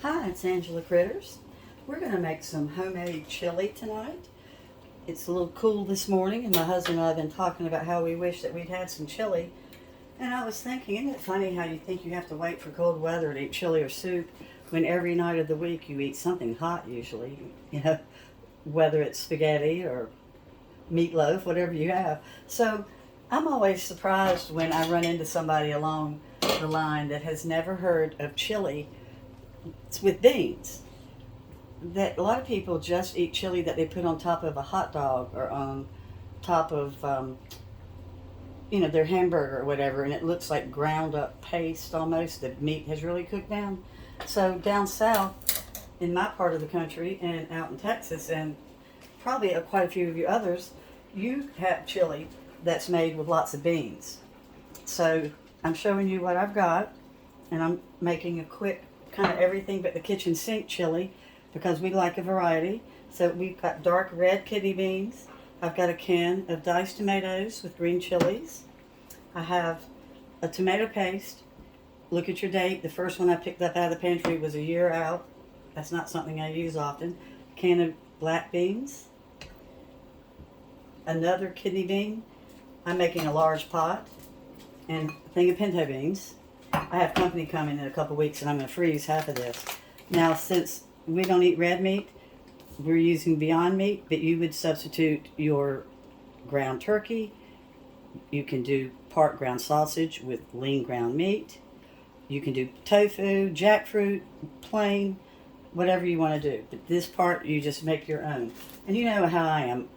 Hi, it's Angela Critters. We're going to make some homemade chili tonight. It's a little cool this morning, and my husband and I have been talking about how we wish that we'd had some chili. And I was thinking, isn't it funny how you think you have to wait for cold weather to eat chili or soup when every night of the week you eat something hot usually, whether it's spaghetti or meatloaf, whatever you have. So I'm always surprised when I run into somebody along the line that has never heard of chili. It's with beans. That a lot of people just eat chili that they put on top of a hot dog or on top of their hamburger or whatever, and it looks like ground up paste almost. The meat has really cooked down. So down south in my part of the country and out in Texas and probably quite a few of you others, you have chili that's made with lots of beans. So I'm showing you what I've got, and I'm making a quick kind of everything but the kitchen sink chili because we like a variety. So we've got dark red kidney beans. I've got a can of diced tomatoes with green chilies. I have a tomato paste. Look at your date. The first one I picked up out of the pantry was a year out. That's not something I use often. A can of black beans. Another kidney bean. I'm making a large pot. And a thing of pinto beans. I have company coming in a couple weeks, and I'm going to freeze half of this. Now, since we don't eat red meat, we're using Beyond Meat, but you would substitute your ground turkey. You can do part ground sausage with lean ground meat. You can do tofu, jackfruit, plain, whatever you want to do. But this part, you just make your own. And you know how I am.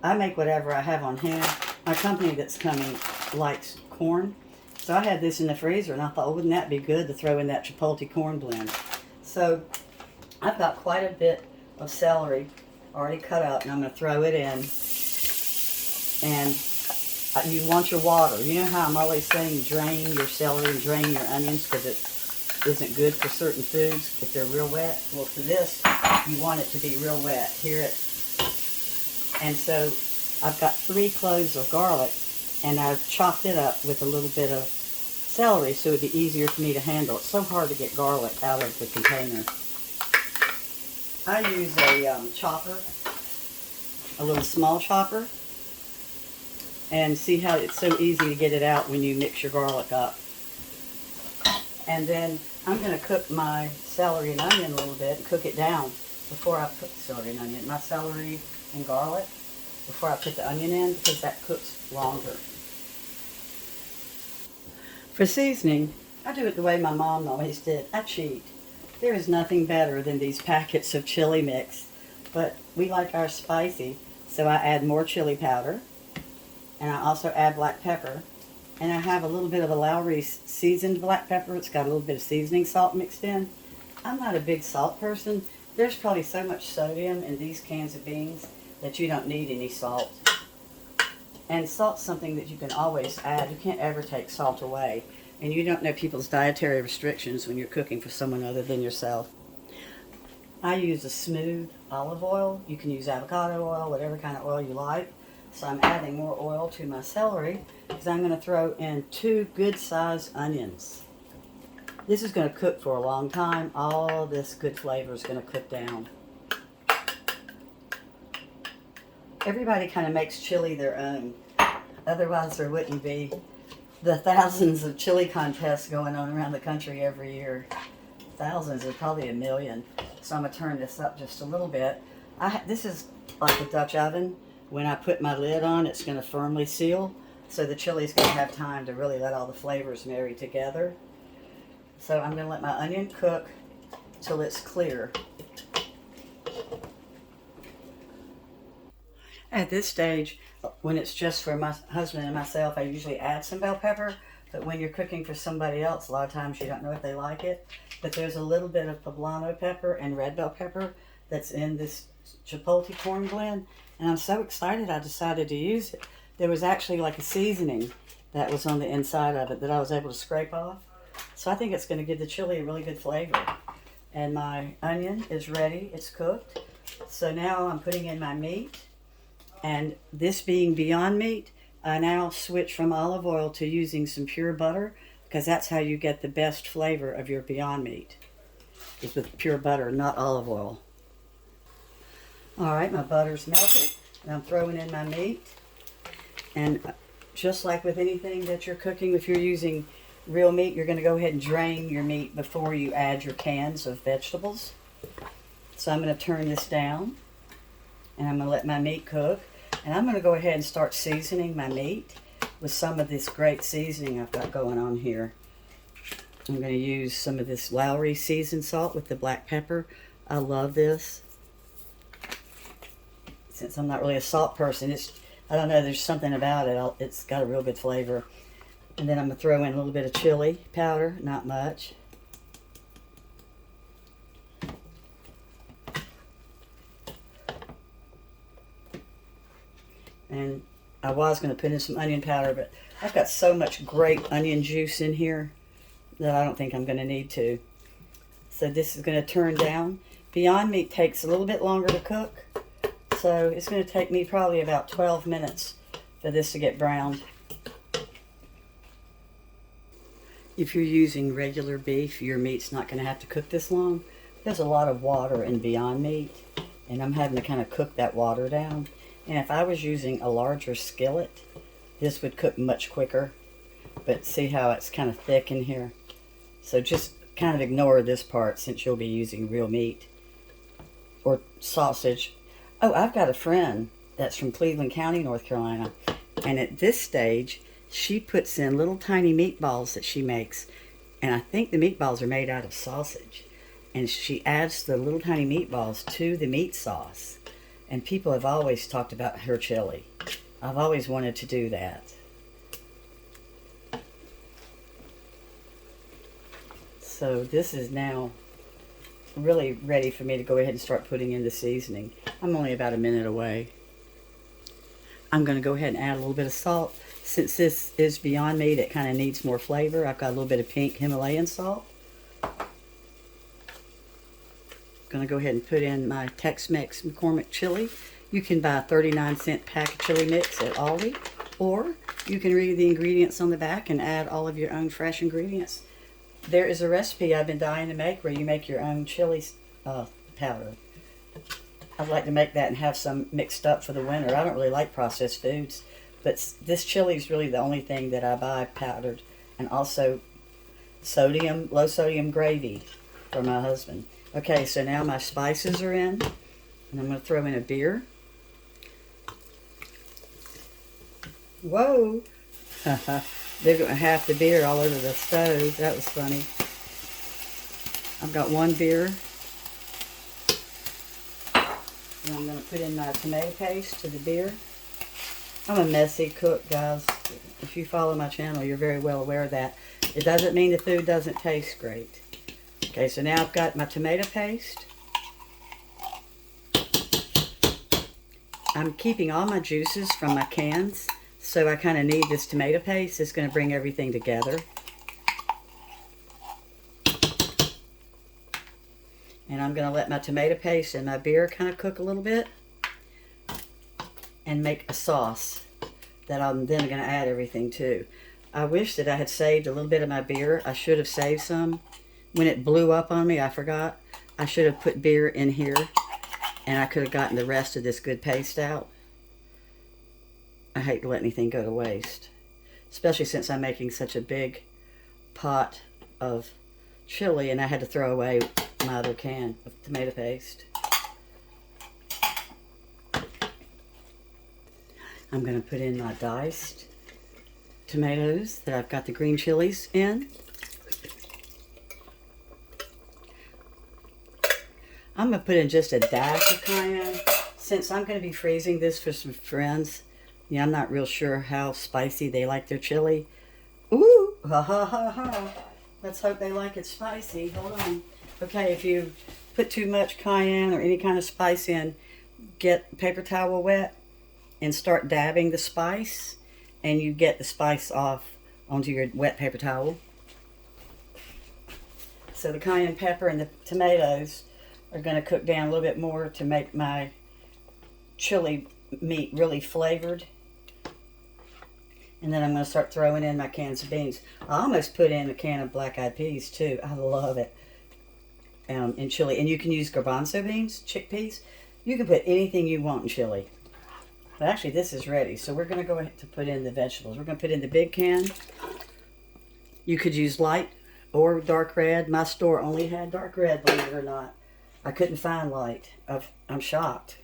I make whatever I have on hand. My company that's coming likes corn. So I had this in the freezer, and I thought, wouldn't that be good to throw in that chipotle corn blend? So I've got quite a bit of celery already cut up, and I'm going to throw it in. And you want your water. You know how I'm always saying drain your celery and drain your onions because it isn't good for certain foods if they're real wet? Well, for this, you want it to be real wet. Hear it? And so I've got 3 cloves of garlic, and I've chopped it up with a little bit of celery so it would be easier for me to handle. It's so hard to get garlic out of the container. I use a chopper, a little small chopper, and see how it's so easy to get it out when you mix your garlic up. And then I'm going to cook my celery and onion a little bit and cook it down before I put the celery and onion. My celery and garlic before I put the onion in because that cooks longer. For seasoning, I do it the way my mom always did. I cheat. There is nothing better than these packets of chili mix, but we like ours spicy, so I add more chili powder, and I also add black pepper, and I have a little bit of a Lowry seasoned black pepper. It's got a little bit of seasoning salt mixed in. I'm not a big salt person. There's probably so much sodium in these cans of beans that you don't need any salt. And salt's something that you can always add. You can't ever take salt away. And you don't know people's dietary restrictions when you're cooking for someone other than yourself. I use a smooth olive oil. You can use avocado oil, whatever kind of oil you like. So I'm adding more oil to my celery because I'm going to throw in 2 good-sized onions. This is going to cook for a long time. All this good flavor is going to cook down. Everybody kind of makes chili their own. Otherwise, there wouldn't be the thousands of chili contests going on around the country every year. Thousands, or probably a million. So I'm going to turn this up just a little bit. This is like a Dutch oven. When I put my lid on, it's going to firmly seal. So the chili's going to have time to really let all the flavors marry together. So I'm going to let my onion cook till it's clear. At this stage, when it's just for my husband and myself, I usually add some bell pepper. But when you're cooking for somebody else, a lot of times you don't know if they like it. But there's a little bit of poblano pepper and red bell pepper that's in this chipotle corn blend. And I'm so excited I decided to use it. There was actually like a seasoning that was on the inside of it that I was able to scrape off. So I think it's going to give the chili a really good flavor. And my onion is ready. It's cooked. So now I'm putting in my meat. And this being Beyond Meat, I now switch from olive oil to using some pure butter because that's how you get the best flavor of your Beyond Meat. is with pure butter, not olive oil. All right, my butter's melted, and I'm throwing in my meat. And just like with anything that you're cooking, if you're using real meat, you're going to go ahead and drain your meat before you add your cans of vegetables. So I'm going to turn this down, and I'm going to let my meat cook. And I'm going to go ahead and start seasoning my meat with some of this great seasoning I've got going on here. I'm going to use some of this celery seasoned salt with the black pepper. I love this. Since I'm not really a salt person, I don't know, there's something about it. It's got a real good flavor. And then I'm going to throw in a little bit of chili powder, not much. And I was going to put in some onion powder, but I've got so much great onion juice in here that I don't think I'm going to need to. So this is going to turn down. Beyond Meat takes a little bit longer to cook. So it's going to take me probably about 12 minutes for this to get browned. If you're using regular beef, your meat's not going to have to cook this long. There's a lot of water in Beyond Meat, and I'm having to kind of cook that water down. And if I was using a larger skillet, this would cook much quicker. But see how it's kind of thick in here? So just kind of ignore this part since you'll be using real meat or sausage. Oh, I've got a friend that's from Cleveland County, North Carolina. And at this stage, she puts in little tiny meatballs that she makes. And I think the meatballs are made out of sausage. And she adds the little tiny meatballs to the meat sauce. And people have always talked about her chili. I've always wanted to do that. So this is now really ready for me to go ahead and start putting in the seasoning. I'm only about a minute away. I'm going to go ahead and add a little bit of salt. Since this is Beyond Meat, it kind of needs more flavor. I've got a little bit of pink Himalayan salt. Going to go ahead and put in my Tex-Mex McCormick chili. You can buy a 39-cent pack of chili mix at Aldi, or you can read the ingredients on the back and add all of your own fresh ingredients. There is a recipe I've been dying to make where you make your own chili powder. I'd like to make that and have some mixed up for the winter. I don't really like processed foods, but this chili is really the only thing that I buy powdered. And also low sodium gravy for my husband. Okay, so now my spices are in, and I'm going to throw in a beer. Whoa! They're going to half the beer all over the stove. That was funny. I've got one beer. And I'm going to put in my tomato paste to the beer. I'm a messy cook, guys. If you follow my channel, you're very well aware of that. It doesn't mean the food doesn't taste great. Okay, so now I've got my tomato paste. I'm keeping all my juices from my cans, so I kind of need this tomato paste. It's going to bring everything together. And I'm going to let my tomato paste and my beer kind of cook a little bit and make a sauce that I'm then going to add everything to. I wish that I had saved a little bit of my beer. I should have saved some. When it blew up on me, I forgot. I should have put beer in here, and I could have gotten the rest of this good paste out. I hate to let anything go to waste, especially since I'm making such a big pot of chili, and I had to throw away my other can of tomato paste. I'm going to put in my diced tomatoes that I've got the green chilies in. I'm going to put in just a dash of cayenne. Since I'm going to be freezing this for some friends, I'm not real sure how spicy they like their chili. Ooh, ha ha ha ha. Let's hope they like it spicy. Hold on. Okay, if you put too much cayenne or any kind of spice in, get a paper towel wet and start dabbing the spice, and you get the spice off onto your wet paper towel. So the cayenne pepper and the tomatoes are going to cook down a little bit more to make my chili meat really flavored. And then I'm going to start throwing in my cans of beans. I almost put in a can of black-eyed peas too. I love it. in chili. And you can use garbanzo beans, chickpeas. You can put anything you want in chili. But actually, this is ready. So we're going to go ahead to put in the vegetables. We're going to put in the big can. You could use light or dark red. My store only had dark red, believe it or not. I couldn't find light. I'm shocked.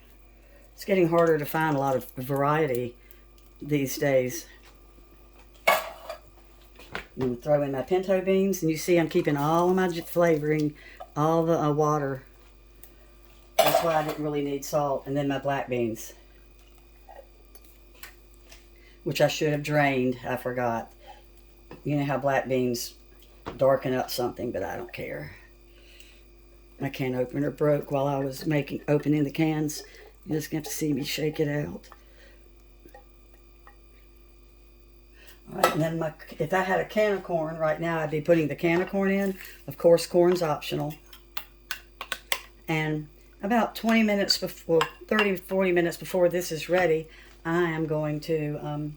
It's getting harder to find a lot of variety these days. I'm going to throw in my pinto beans. And you see I'm keeping all of my flavoring, all the water. That's why I didn't really need salt. And then my black beans, which I should have drained. I forgot. You know how black beans darken up something, but I don't care. My can opener broke while I was opening the cans. You're just going to have to see me shake it out. All right, and then if I had a can of corn right now, I'd be putting the can of corn in. Of course, corn's optional. And about 20 minutes before, 30, 40 minutes before this is ready, I am going to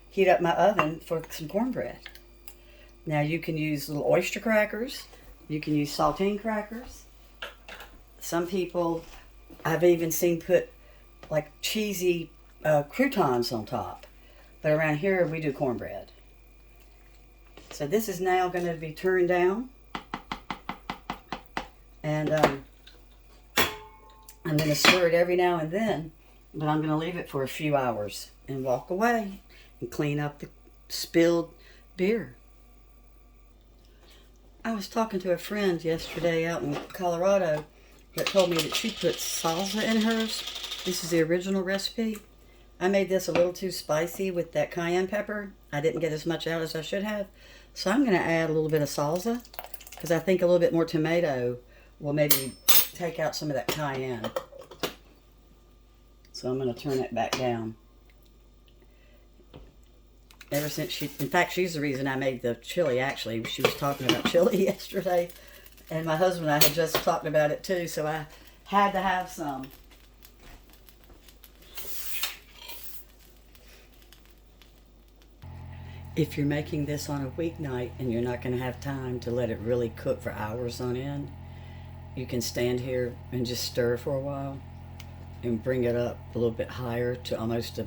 heat up my oven for some cornbread. Now you can use little oyster crackers. You can use saltine crackers. Some people I've even seen put like cheesy croutons on top. But around here we do cornbread. So this is now going to be turned down. And I'm going to stir it every now and then. But I'm going to leave it for a few hours and walk away and clean up the spilled beer. I was talking to a friend yesterday out in Colorado that told me that she puts salsa in hers. This is the original recipe. I made this a little too spicy with that cayenne pepper. I didn't get as much out as I should have. So I'm going to add a little bit of salsa because I think a little bit more tomato will maybe take out some of that cayenne. So I'm going to turn it back down. Ever since in fact, she's the reason I made the chili, actually. She was talking about chili yesterday. And my husband and I had just talked about it too, so I had to have some. If you're making this on a weeknight and you're not going to have time to let it really cook for hours on end, you can stand here and just stir for a while and bring it up a little bit higher to almost a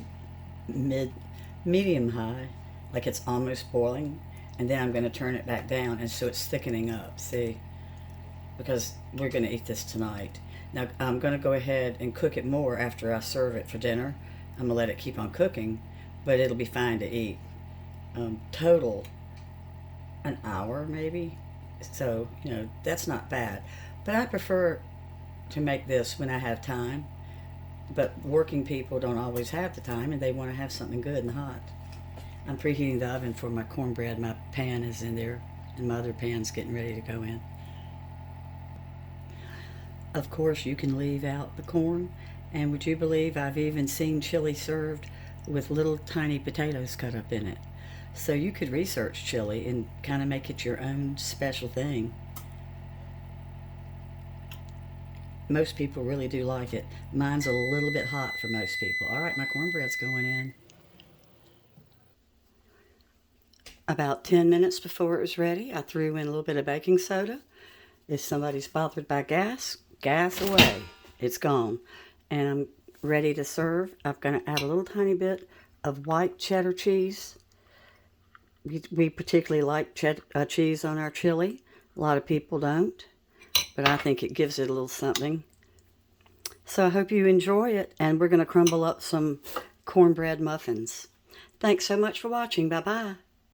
medium high, like it's almost boiling, and then I'm going to turn it back down, and so it's thickening up, see, because we're going to eat this tonight. Now I'm going to go ahead and cook it more after I serve it for dinner. I'm going to let it keep on cooking, but it'll be fine to eat. Total an hour maybe, so you know that's not bad, but I prefer to make this when I have time. But working people don't always have the time, and they want to have something good and hot. I'm preheating the oven for my cornbread. My pan is in there, and my other pan's getting ready to go in. Of course, you can leave out the corn, and would you believe I've even seen chili served with little tiny potatoes cut up in it. So you could research chili and kind of make it your own special thing. Most people really do like it. Mine's a little bit hot for most people. All right, my cornbread's going in. About 10 minutes before it was ready, I threw in a little bit of baking soda. If somebody's bothered by gas, gas away. It's gone. And I'm ready to serve. I'm going to add a little tiny bit of white cheddar cheese. We particularly like cheese on our chili. A lot of people don't. But I think it gives it a little something. So I hope you enjoy it, and we're going to crumble up some cornbread muffins. Thanks so much for watching. Bye-bye.